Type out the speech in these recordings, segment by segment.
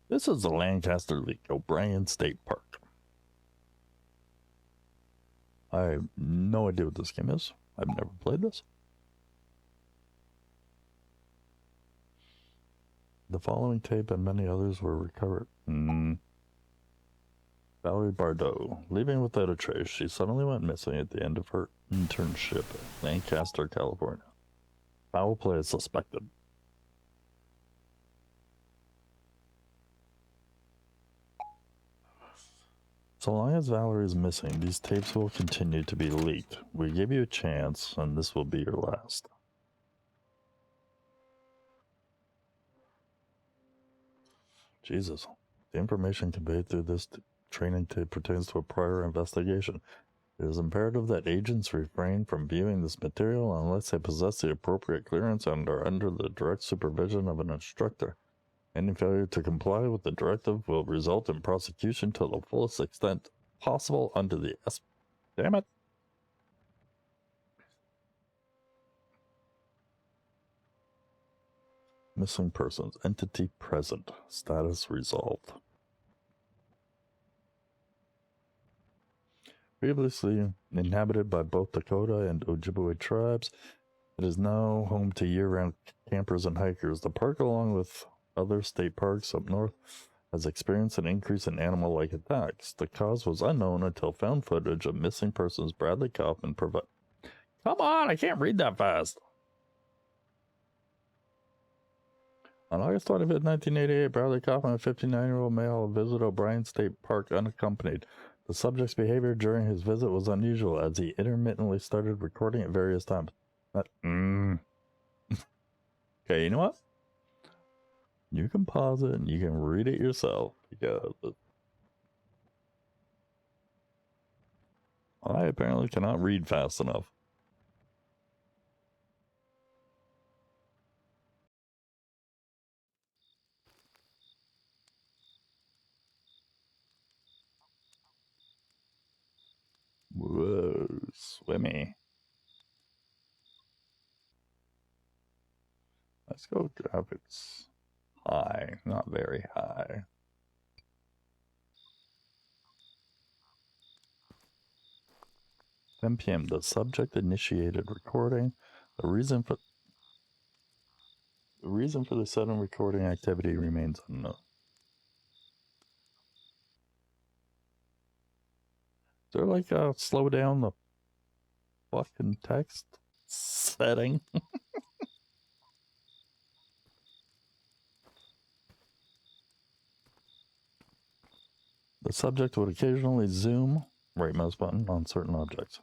This is the Lancaster League, Brien State Park. I have no idea what this game is. I've never played this. The following tape and many others were recovered. Valerie Bardot. Leaving without a trace, she suddenly went missing at the end of her internship at Lancaster, California. Foul play is suspected. So long as Valerie is missing, these tapes will continue to be leaked. We give you a chance, and this will be your last. Jesus. The information conveyed through this training tape pertains to a prior investigation. It is imperative that agents refrain from viewing this material unless they possess the appropriate clearance and are under the direct supervision of an instructor. Any failure to comply with the directive will result in prosecution to the fullest extent possible under the Damn it. Missing persons. Entity present. Status resolved. Previously inhabited by both Dakota and Ojibwe tribes, it is now home to year-round campers and hikers. The park, along with other state parks up north, has experienced an increase in animal-like attacks. The cause was unknown until found footage of missing persons Bradley Kaufman provided. Come on, I can't read that fast. On August 25th, 1988, Bradley Kaufman, a 59-year-old male, visited Brien State Park unaccompanied. The subject's behavior during his visit was unusual, as he intermittently started recording at various times. Okay, you know what? You can pause it and you can read it yourself, because I apparently cannot read fast enough. Whoa, swimmy. Let's go graphics high, not very high. 10 p.m. The subject initiated recording. The reason for the sudden recording activity remains unknown. Is there like a slow down the fucking text setting? The subject would occasionally zoom, right mouse button, on certain objects.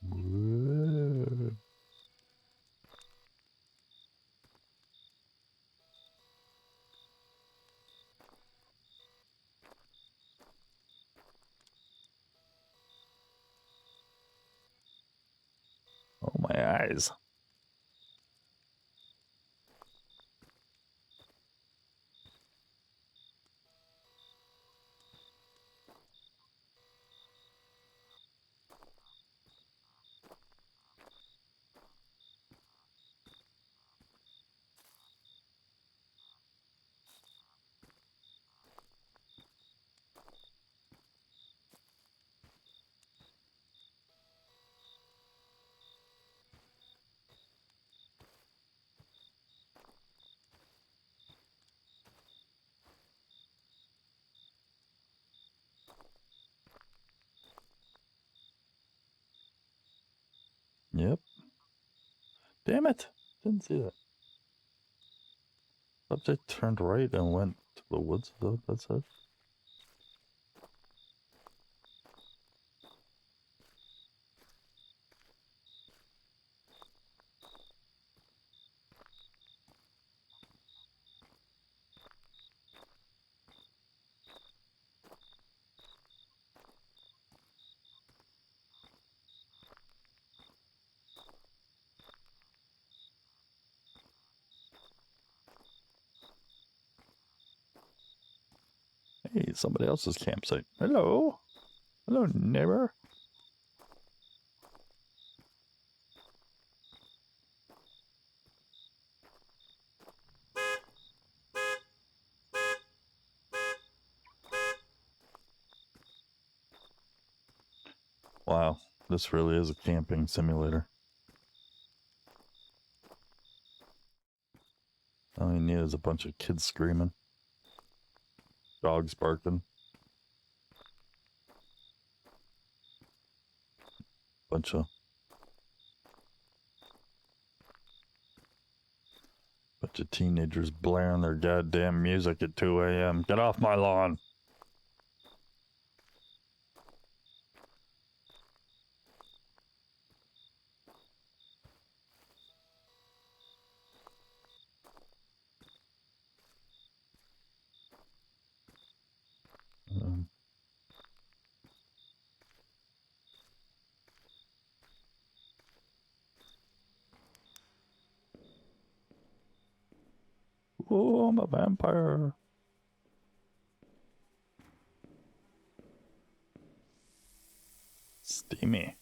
Whoa. Oh, my eyes. Yep. Damn it. Didn't see that. Subject turned right and went to the woods. That's it. Hey, somebody else's campsite. Hello. Hello, neighbor. Wow, this really is a camping simulator. All you need is a bunch of kids screaming, dogs barking, bunch of teenagers blaring their goddamn music at 2 a.m. Get off my lawn! Oh, I'm a vampire. Steamy.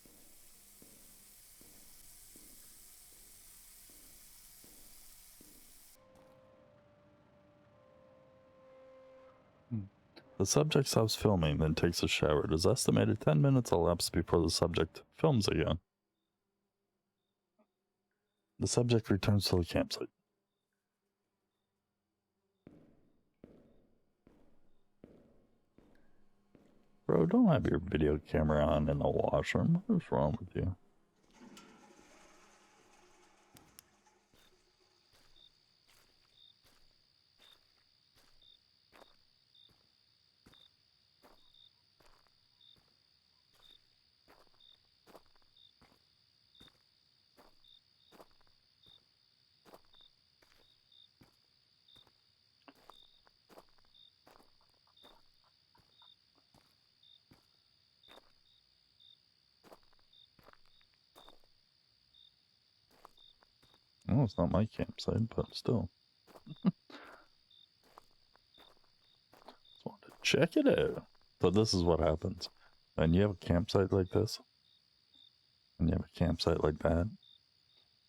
The subject stops filming, then takes a shower. It is estimated 10 minutes elapse before the subject films again. The subject returns to the campsite. Bro, don't have your video camera on in the washroom. What is wrong with you? Well, it's not my campsite, but still. Just wanted to check it out. So this is what happens. When you have a campsite like this, and you have a campsite like that,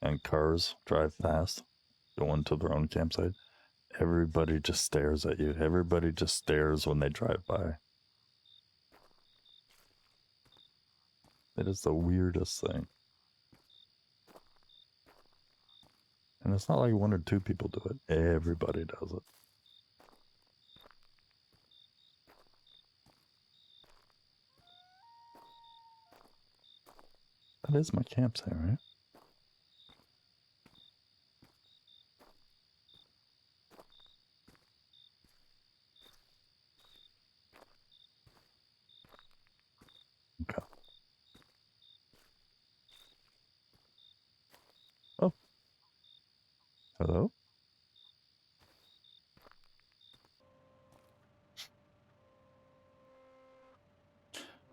and cars drive past, going to their own campsite, everybody just stares at you. Everybody just stares when they drive by. It is the weirdest thing. And it's not like one or two people do it. Everybody does it. That is my campsite, right? Okay. Oh. Hello?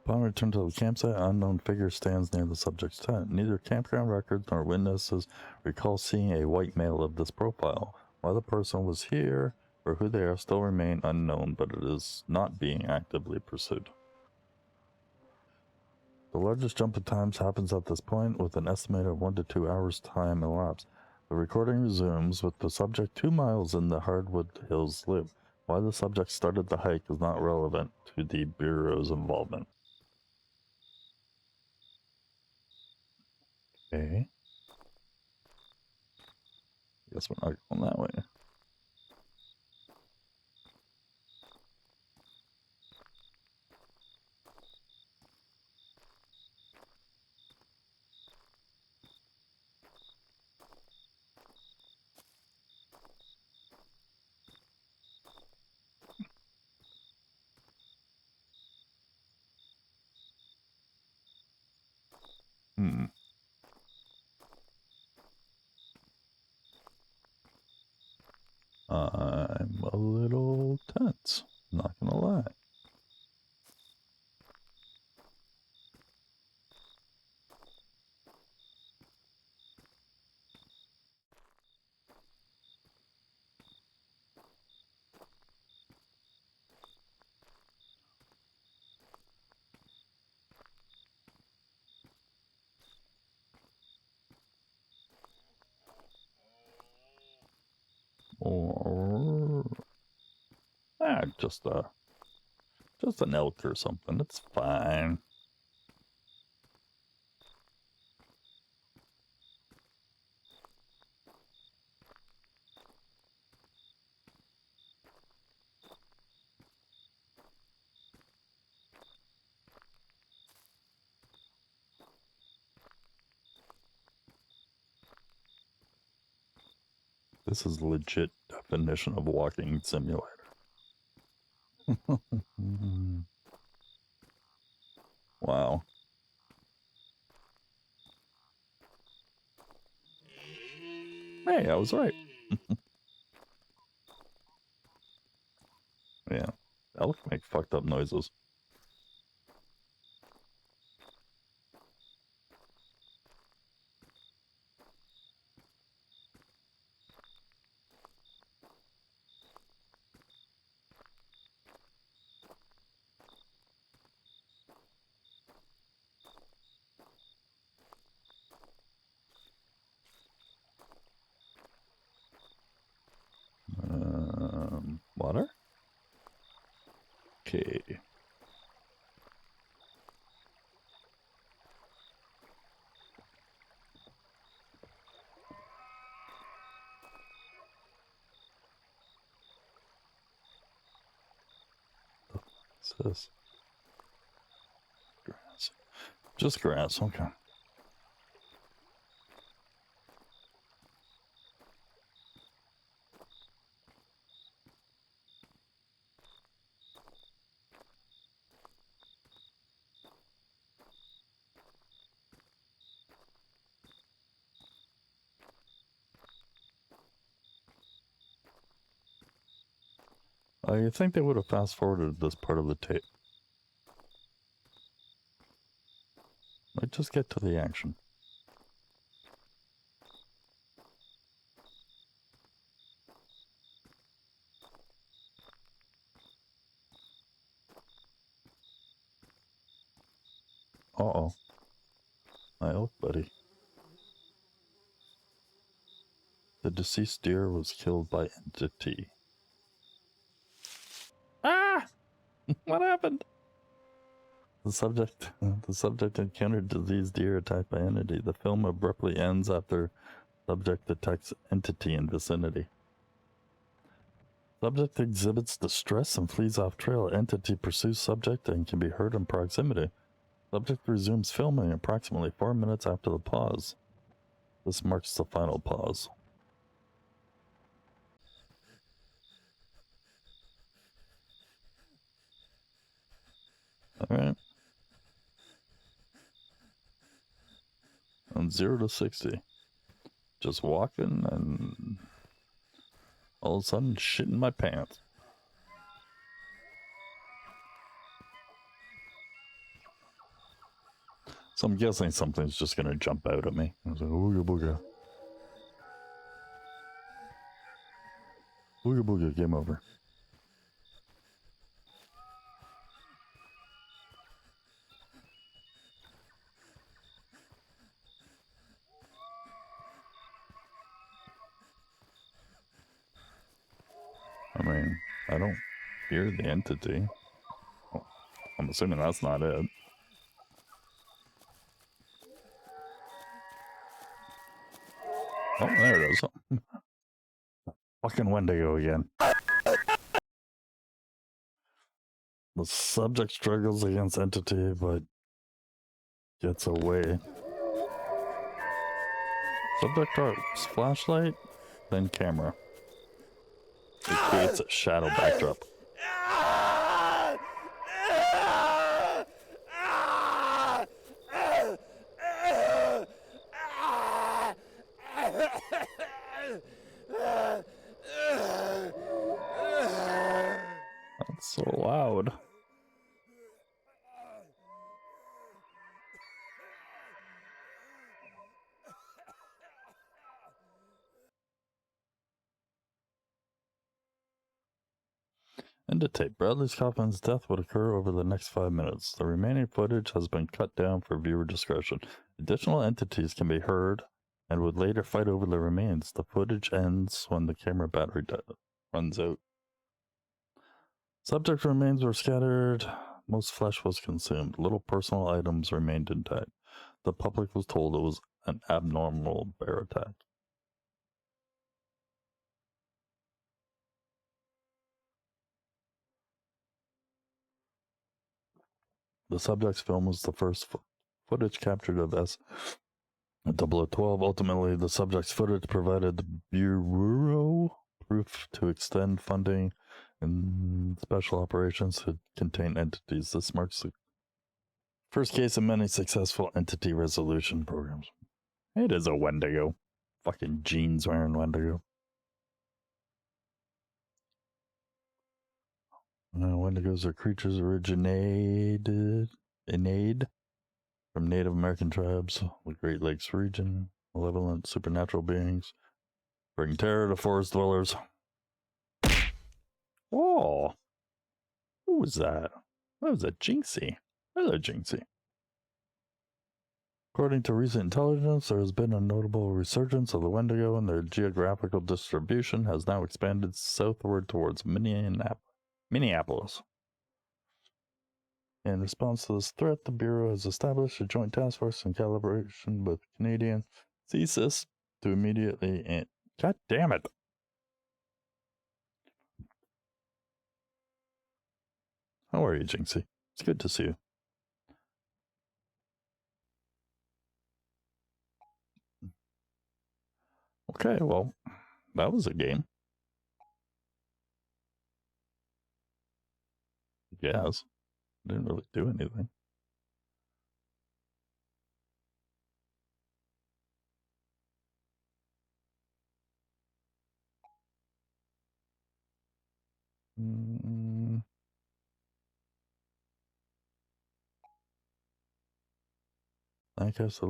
Upon return to the campsite, an unknown figure stands near the subject's tent. Neither campground records nor witnesses recall seeing a white male of this profile. Why the person was here or who they are still remain unknown, but it is not being actively pursued. The largest jump in times happens at this point, with an estimated 1 to 2 hours time elapsed. The recording resumes with the subject 2 miles in the Hardwood Hills loop. Why the subject started the hike is not relevant to the Bureau's involvement. Okay. Guess we're not going that way. I'm a little tense, not gonna lie. Or just an elk or something. It's fine. This is legit definition of walking simulator. Wow. Hey, I was right. Yeah. Elk make fucked up noises. Water? Okay. What's this? Grass. Just grass, okay. I think they would have fast forwarded this part of the tape. Let's just get to the action. Uh-oh. My elk buddy. The deceased deer was killed by entity. Ah! What happened? The subject encountered diseased deer attacked by entity. The film abruptly ends after subject detects entity in vicinity. Subject exhibits distress and flees off trail. Entity pursues subject and can be heard in proximity. Subject resumes filming approximately 4 minutes after the pause. This marks the final pause. Alright. On 0 to 60. Just walking and all of a sudden shitting my pants. So I'm guessing something's just gonna jump out at me. I was like, ooga booga. Ooga booga, game over. I mean, I don't hear the entity. Oh, I'm assuming that's not it. Oh, there it is. Fucking Wendigo again. The subject struggles against entity, but gets away. Subject darts flashlight, then camera. It creates a shadow backdrop. That's so loud. End of tape. Bradley's Coffin's death would occur over the next 5 minutes. The remaining footage has been cut down for viewer discretion. Additional entities can be heard and would later fight over the remains. The footage ends when the camera battery runs out. Subject remains were scattered. Most flesh was consumed. Little personal items remained intact. The public was told it was an abnormal bear attack. The subject's film was the first footage captured of At 0012, ultimately, the subject's footage provided the Bureau proof to extend funding and special operations to contain entities. This marks the first case of many successful entity resolution programs. It is a Wendigo. Fucking jeans wearing Wendigo. Wendigos are creatures originated from Native American tribes, the Great Lakes region, malevolent supernatural beings, bring terror to forest dwellers. Oh, who was that? That was a Jinxie. Hello, Jinxie. According to recent intelligence, there has been a notable resurgence of the Wendigo, and their geographical distribution has now expanded southward towards Minneapolis. In response to this threat, the Bureau has established a joint task force in collaboration with Canadian CSIS to immediately... God damn it! How are you, Jinxie? It's good to see you. Okay, well, that was a game. Yes. Didn't really do anything. Lancaster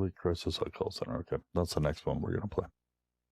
Call Center. Okay, that's the next one we're going to play.